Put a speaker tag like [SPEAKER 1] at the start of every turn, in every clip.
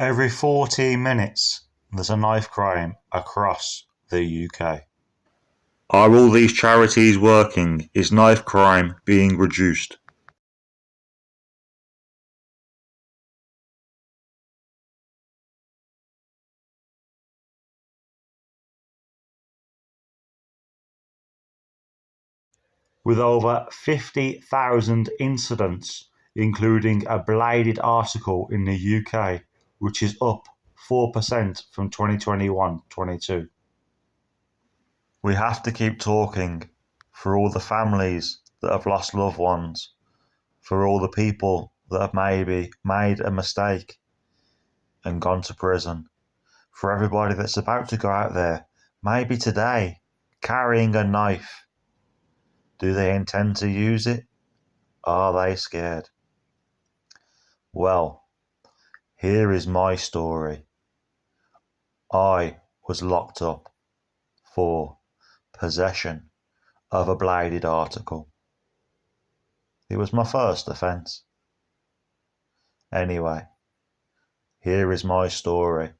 [SPEAKER 1] Every 14 minutes, there's a knife crime across the UK. Are all these charities working? Is knife crime being reduced? With over 50,000 incidents, including a bladed article in the UK, which is up 4% from 2021-22. We have to keep talking for all the families that have lost loved ones, for all the people that have maybe made a mistake and gone to prison, for everybody that's about to go out there, maybe today, carrying a knife. Do they intend to use it? Are they scared? Well, here is my story. I was locked up for possession of a bladed article. It was my first offence. Anyway, here is my story.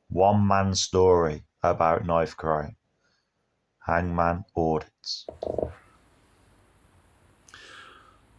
[SPEAKER 1] One man's story about knife crime. Hangman Audits.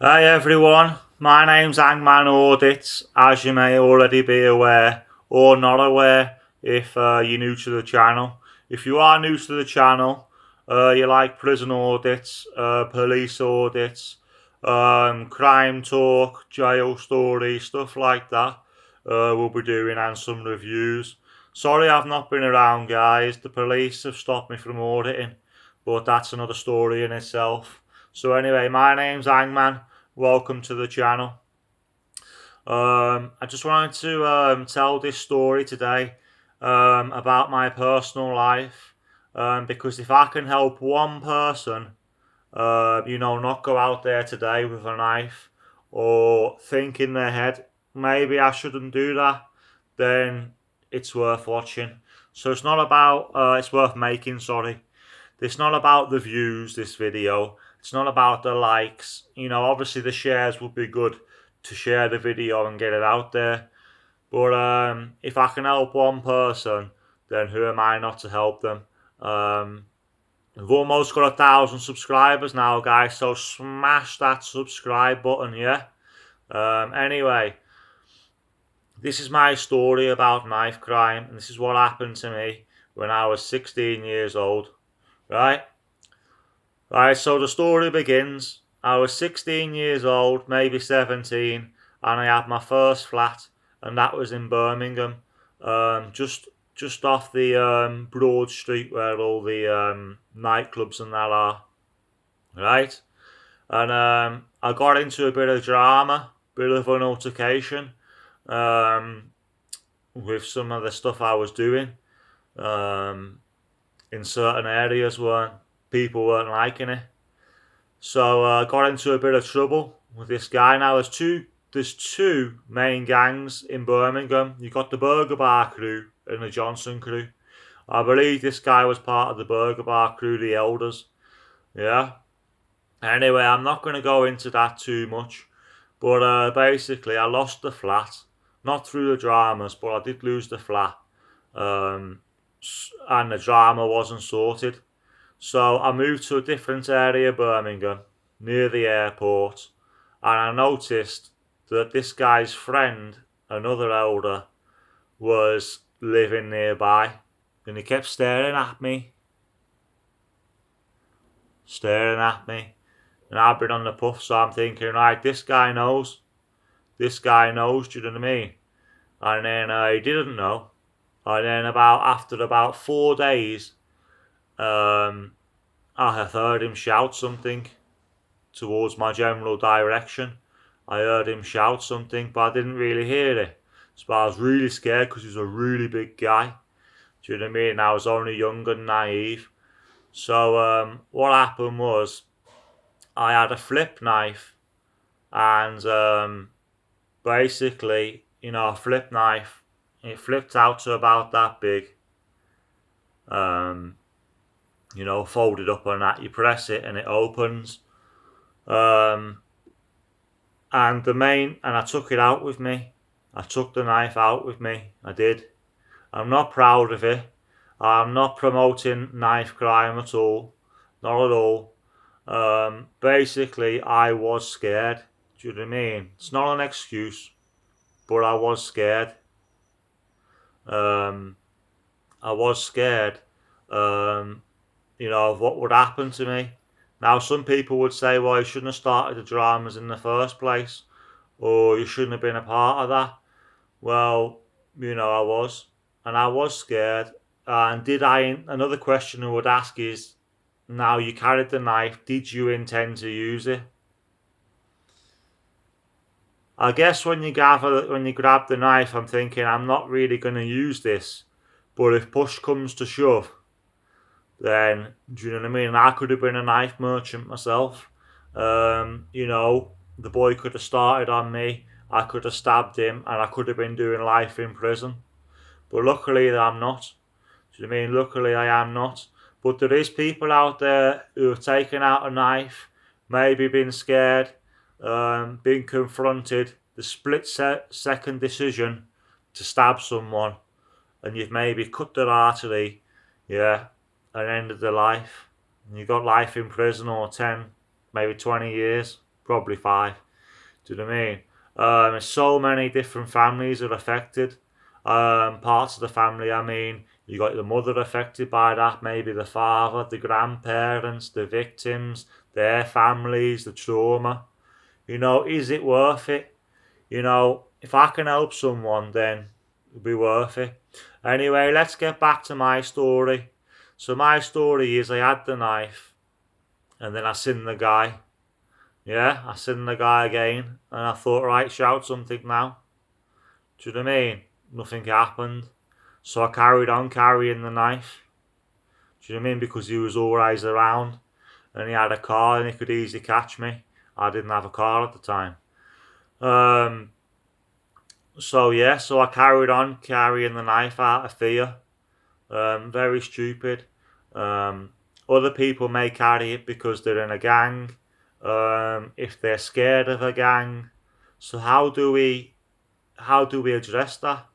[SPEAKER 1] Hi everyone, my name's Hangman Audits, as you may already be aware, or not aware if you're new to the channel. If you are new to the channel, you like prison audits, police audits, crime talk, jail stories, stuff like that, we'll be doing, and some reviews. Sorry I've not been around, guys. The police have stopped me from auditing, but that's another story in itself. So anyway, my name's Hangman. Welcome to the channel. I just wanted to tell this story today about my personal life, because if I can help one person, not go out there today with a knife or think in their head, maybe I shouldn't do that, then it's worth watching. So it's not about, it's worth making, sorry. It's not about the views, this video. It's not about the likes. Obviously the shares would be good to share the video and get it out there. But if I can help one person, then who am I not to help them? We've almost got 1,000 subscribers now, guys, so smash that subscribe button, yeah? Anyway, this is my story about knife crime, and this is what happened to me when I was 16 years old. Right, so the story begins. I was 16 years old, maybe 17, and I had my first flat, and that was in Birmingham, just off the Broad Street where all the nightclubs and that are. Right, and I got into a bit of drama, bit of an altercation, with some of the stuff I was doing, in certain areas where people weren't liking it. So I got into a bit of trouble with this guy. Now there's two main gangs in Birmingham. You got the Burger Bar crew and the Johnson crew. I believe this guy was part of the Burger Bar crew, the Elders. Yeah. Anyway, I'm not going to go into that too much. But basically, I lost the flat. Not through the dramas, but I did lose the flat. And the drama wasn't sorted. So I moved to a different area of Birmingham, near the airport, and I noticed that this guy's friend, another elder, was living nearby, and he kept staring at me, and I've been on the puff, so I'm thinking, right, this guy knows, do you know what I mean? And then he didn't know, and then after about 4 days, I have heard him shout something towards my general direction. I heard him shout something, but I didn't really hear it. So I was really scared because he's a really big guy. Do you know what I mean? And I was only young and naive. So what happened was I had a flip knife, and basically, a flip knife, it flipped out to about that big. Folded up on that. You press it and it opens. And I took it out with me, I took the knife out with me. I did. I'm not proud of it. I'm not promoting knife crime at all. Not at all. Basically, I was scared. Do you know what I mean? It's not an excuse, but I was scared. Um, I was scared, of what would happen to me. Now, some people would say, well, you shouldn't have started the dramas in the first place, or you shouldn't have been a part of that. Well, I was, and I was scared. And did I? Another question I would ask is, now you carried the knife, did you intend to use it? I guess when you grab the knife, I'm thinking I'm not really going to use this, but if push comes to shove, then do you know what I mean? I could have been a knife merchant myself. The boy could have started on me. I could have stabbed him, and I could have been doing life in prison. But luckily, I'm not. Do you know what I mean? Luckily, I am not. But there is people out there who have taken out a knife, maybe been scared, been confronted, the split-second decision to stab someone, and you've maybe cut their artery, yeah, and ended their life. And you got life in prison or 10, maybe 20 years, probably 5. Do you know what I mean? So many different families are affected. Parts of the family, I mean, you got the mother affected by that, maybe the father, the grandparents, the victims, their families, the trauma. Is it worth it? If I can help someone, then it'll be worth it. Anyway, let's get back to my story. So my story is I had the knife, and then I seen the guy. Yeah, I seen the guy again, and I thought, right, shout something now. Do you know what I mean? Nothing happened. So I carried on carrying the knife. Do you know what I mean? Because he was always around, and he had a car, and he could easily catch me. I didn't have a car at the time. So I carried on carrying the knife out of fear. Very stupid. Other people may carry it because they're in a gang. If they're scared of a gang. So how do we address that?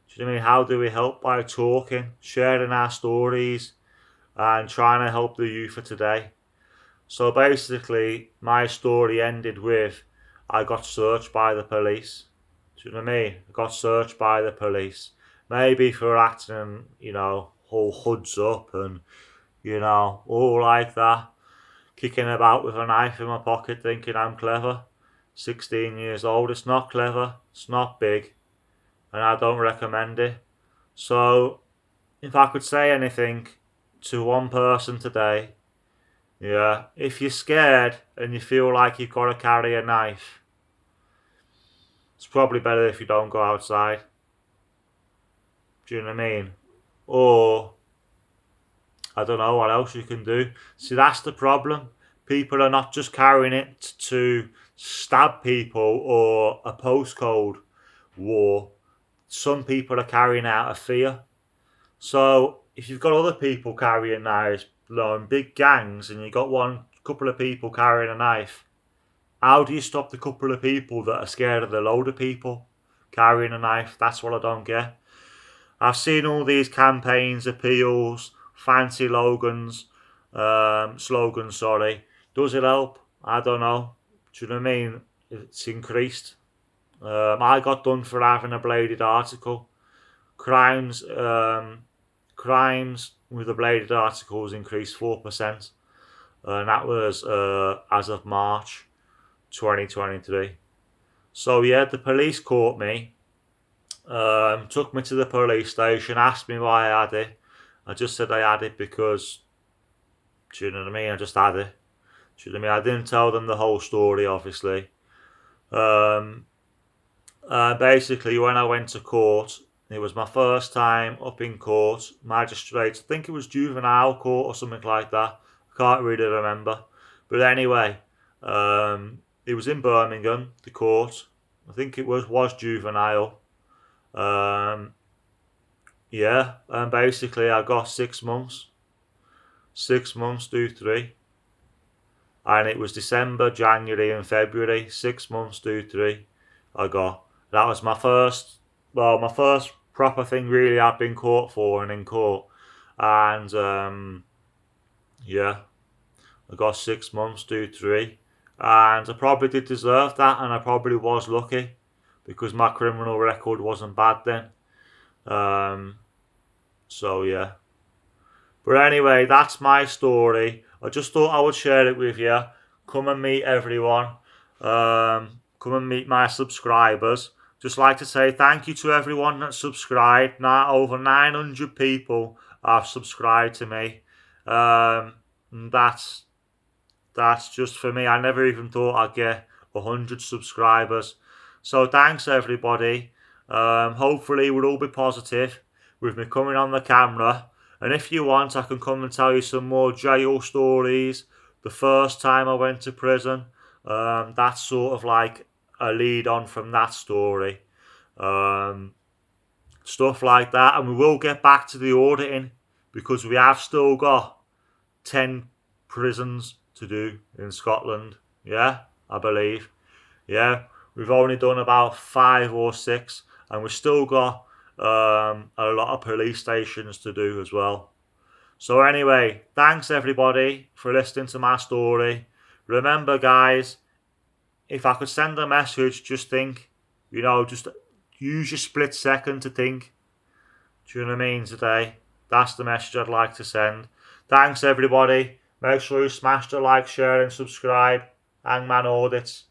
[SPEAKER 1] Do you know what I mean? How do we help? By talking, sharing our stories, and trying to help the youth of today. So basically, my story ended with I got searched by the police. Do you know what I mean? I got searched by the police. Maybe for acting, all hoods up and, all like that. Kicking about with a knife in my pocket thinking I'm clever. 16 years old. It's not clever. It's not big. And I don't recommend it. So, if I could say anything to one person today, yeah, if you're scared and you feel like you've got to carry a knife, it's probably better if you don't go outside. Do you know what I mean? Or, I don't know what else you can do. See, that's the problem. People are not just carrying it to stab people or a postcode war. Some people are carrying out of fear. So if you've got other people carrying knives, in big gangs, and you've got one couple of people carrying a knife, how do you stop the couple of people that are scared of the load of people carrying a knife? That's what I don't get. I've seen all these campaigns, appeals, fancy slogans, sorry. Does it help? I don't know. Do you know what I mean? It's increased. I got done for having a bladed article. Crimes with the bladed articles increased 4%. And that was as of March 2023. So yeah, the police caught me. Took me to the police station, asked me why I had it. I just said I had it because, do you know what I mean? I just had it. Do you know what I mean? I didn't tell them the whole story, obviously. Basically, when I went to court, it was my first time up in court. Magistrates, I think it was juvenile court or something like that. I can't really remember. But anyway, it was in Birmingham, the court. I think it was juvenile. Yeah, and basically I got 6 months. 6 months, do 3. And it was December, January and February. 6 months, do 3 I got. That was my first, well, my first proper thing really I've been caught for and in court. And yeah, I got 6 months, do 3. And I probably did deserve that, and I probably was lucky because my criminal record wasn't bad then. So yeah. But anyway, that's my story. I just thought I would share it with you. Come and meet everyone. Come and meet my subscribers. Just like to say thank you to everyone that subscribed. Now over 900 people have subscribed to me. And that's just for me. I never even thought I'd get 100 subscribers. So thanks everybody. Hopefully we'll all be positive with me coming on the camera. And if you want, I can come and tell you some more jail stories. The first time I went to prison. That's sort of like a lead on from that story. Stuff like that. And we will get back to the auditing because we have still got 10 prisons to do in Scotland. Yeah, I believe. Yeah, we've only done about 5 or 6, and we've still got a lot of police stations to do as well. So anyway, thanks everybody for listening to my story. Remember guys, if I could send a message, just think, just use your split second to think. Do you know what I mean today? That's the message I'd like to send. Thanks everybody. Make sure you smash the like, share and subscribe. Hangman Audits.